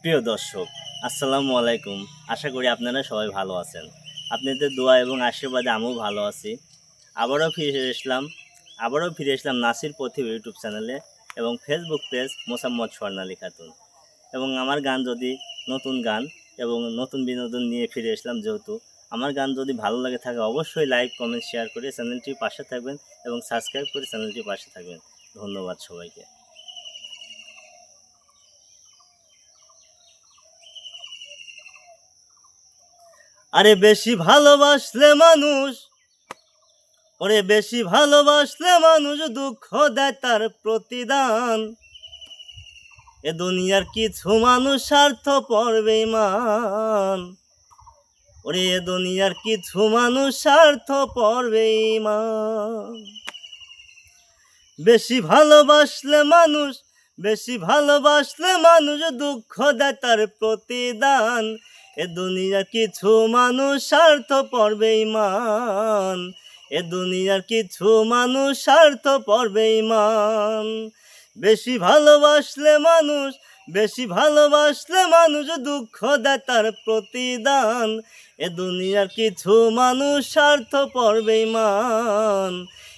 প্রিয় দর্শক, আসসালামু আলাইকুম। আশা করি আপনারা সবাই ভালো আছেন। আপনাদের দোয়া এবং আশীর্বাদে আমিও ভালো আছি। আবারও ফিরে এসলাম নাসির প্রতিভা ইউটিউব চ্যানেলে এবং ফেসবুক পেজ মোসাম্মদ স্বর্ণালী খাতুন। এবং আমার গান যদি নতুন গান এবং নতুন বিনোদন নিয়ে ফিরে এসলাম, যেহেতু আমার গান যদি ভালো লাগে থাকে অবশ্যই লাইক, কমেন্ট, শেয়ার করে চ্যানেলটির পাশে থাকবেন এবং সাবস্ক্রাইব করে চ্যানেলটির পাশে থাকবেন। ধন্যবাদ সবাইকে। আরে বেশি ভালোবাসলে মানুষ বেশি ভালোবাসলে মানুষ দুঃখ দেয় তার প্রতিদান। এ দুনিয়ার কিছু মানুষ স্বার্থপর বেঈমান। এ দুনিয়ার কিছু মানুষ স্বার্থপর বেঈমান। বেশি ভালোবাসলে মানুষ দুঃখ দেয় তার প্রতিদান। এ দুনিয়ার কিছু মানুষ স্বার্থপর বেঈমান। এ দুনিয়ার কিছু মানুষ স্বার্থপর বেঈমান। বেশি ভালোবাসলে মানুষ দুঃখ দেয় তার প্রতিদান। এ দুনিয়ার কিছু মানুষ স্বার্থপর বেঈমান।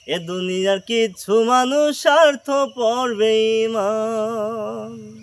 এ দুনিয়ার কিছু মানুষ স্বার্থপর বেঈমান।